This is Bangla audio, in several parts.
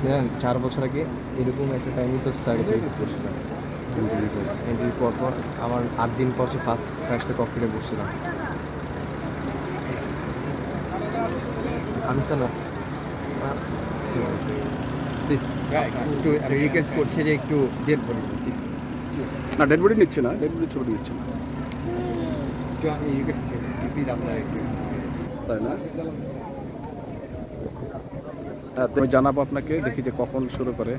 জানেন 4 বছর আগে এরকম একটা টাইমে তো সার্টিফিকেট করছিলাম। এন্ট্রির পর আমার 8 দিন পর ফার্স্ট সার্চতে ককপিটে বসছিলাম। আমি স্যার না প্লিজ একটু রিকোয়েস্ট করছে যে একটু ডেড বডি না, ডেড বডি নিচ্ছে না, ডেড বডি ছবি নিচ্ছে না, একটু আমি রিকোয়েস্ট করছি প্লিজ আপনারা একটু, তাই না? হ্যাঁ, আমি জানাবো আপনাকে, দেখি যে কখন শুরু করে।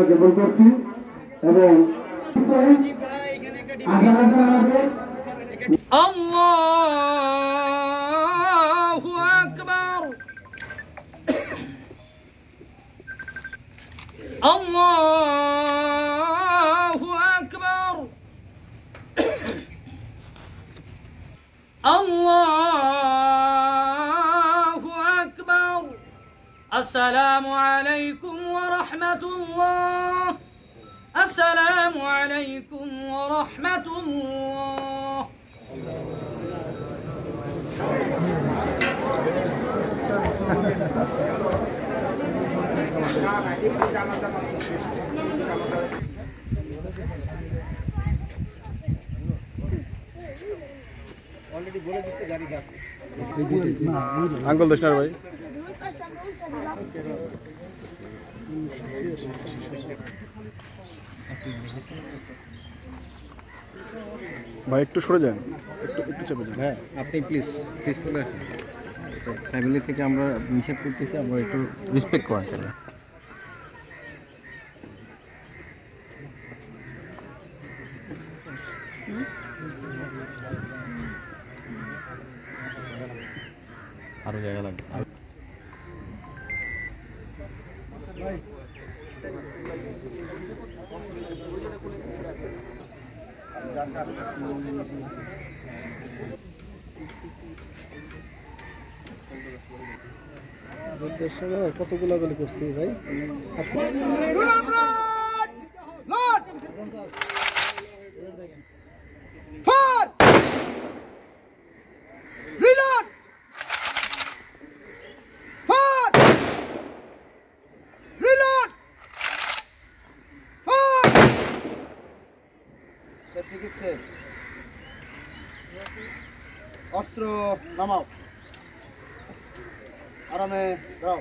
জ্ঞাপন করছি এবং আল্লাহু আকবার আল্লাহু আকবার আল্লাহু আকবার আসসালামু আলাইকুম ওয়া রাহমাতুল্লাহ আসসালামু আলাইকুম ওয়া রাহমাতুল্লাহ অলরেডি বলে দিচ্ছে গাড়ি যাচ্ছে। আঙ্কল দোষনার ভাই, ভাই একটু সরে যান, একটু চেপে যান। হ্যাঁ আপনি প্লিজ চলে আসুন। ফ্যামিলি থেকে আমরা নিষেধ করতেছি, আমরা একটু রেসপেক্ট করা চাই। আরো জায়গা লাগবে। কতগুলো গুলি করছি ভাই? অস্ত্র নামাও, আরামে দাও।